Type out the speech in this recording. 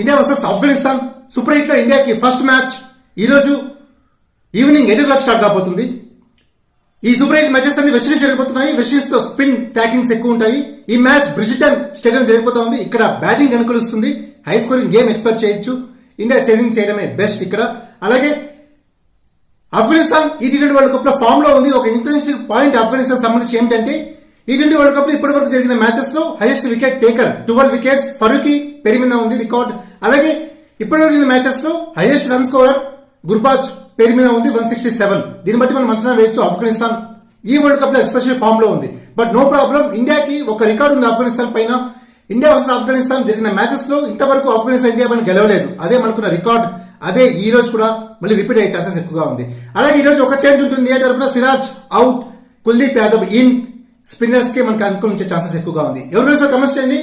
India versus Afghanistan super 8 లో ఇండియాకి first match ఈరోజు ఈవినింగ్ 8 o'clock స్టార్ట్ కాబోతుంది. ఈ సూపర్ 8 మ్యాచెస్ అన్ని వెస్టిండీస్ జరిగిపోతున్నాయి. వెస్టిండీస్ లో స్పిన్ ట్యాకింగ్స్ ఎక్కువ ఉంటాయి. ఈ మ్యాచ్ బ్రిజిటన్ స్టేడియం జరిగిపోతుంది. ఇక్కడ బ్యాటింగ్ అనుకూలిస్తుంది. హై స్కోరింగ్ గేమ్ ఎక్స్పెక్ట్ చేయొచ్చు. ఇండియా చేసింగ్ చేయడమే బెస్ట్ ఇక్కడ. అలాగే ఆఫ్ఘనిస్తాన్ ఈ టీ20 వరల్డ్ కప్ లో ఫామ్ లో ఉంది. ఒక ఇంటర్నేషనల్ పాయింట్ ఆఫ్ఘనిస్తాన్ సంబంధించి ఏమిటంటే ఈ టీ20 వరల్డ్ కప్ లో ఇప్పటి వరకు జరిగిన మ్యాచెస్ లో highest wicket taker 12 wickets Farooqi పేరు మీద ఉంది రికార్డ్. అలాగే ఇప్పటి వరకు జరిగిన మ్యాచెస్ లో హైయెస్ట్ రన్ స్కోరర్ గుర్బాజ్ పేరు మీద ఉంది 167. దీన్ని బట్టి మనం అంచనా వేయొచ్చు ఆఫ్ఘనిస్తాన్ ఈ వరల్డ్ కప్ లో ఎస్పెషల్ ఫామ్ లో ఉంది. బట్ నో ప్రాబ్లం, ఇండియాకి ఒక రికార్డు ఉంది ఆఫ్ఘనిస్తాన్ పైన. ఇండియా వర్సెస్ ఆఫ్ఘనిస్తాన్ జరిగిన మ్యాచెస్ లో ఇంతవరకు ఆఫ్ఘనిస్తాన్ ఇండియా పైన గెలవలేదు. అదే మనకున్న రికార్డ్. అదే ఈ రోజు కూడా మళ్ళీ రిపీట్ అయ్యే ఛాన్సెస్ ఎక్కువగా ఉంది. అలాగే ఈ రోజు ఒక చేంజ్ ఉంటుంది. ఇండియా తరఫున Siraj out, Kuldeep Yadav in. Spinners కి మనకు అనుకూలించే ఛాన్సెస్ ఎక్కువగా ఉంది. ఎవరు కమెంట్స్ చేయండి.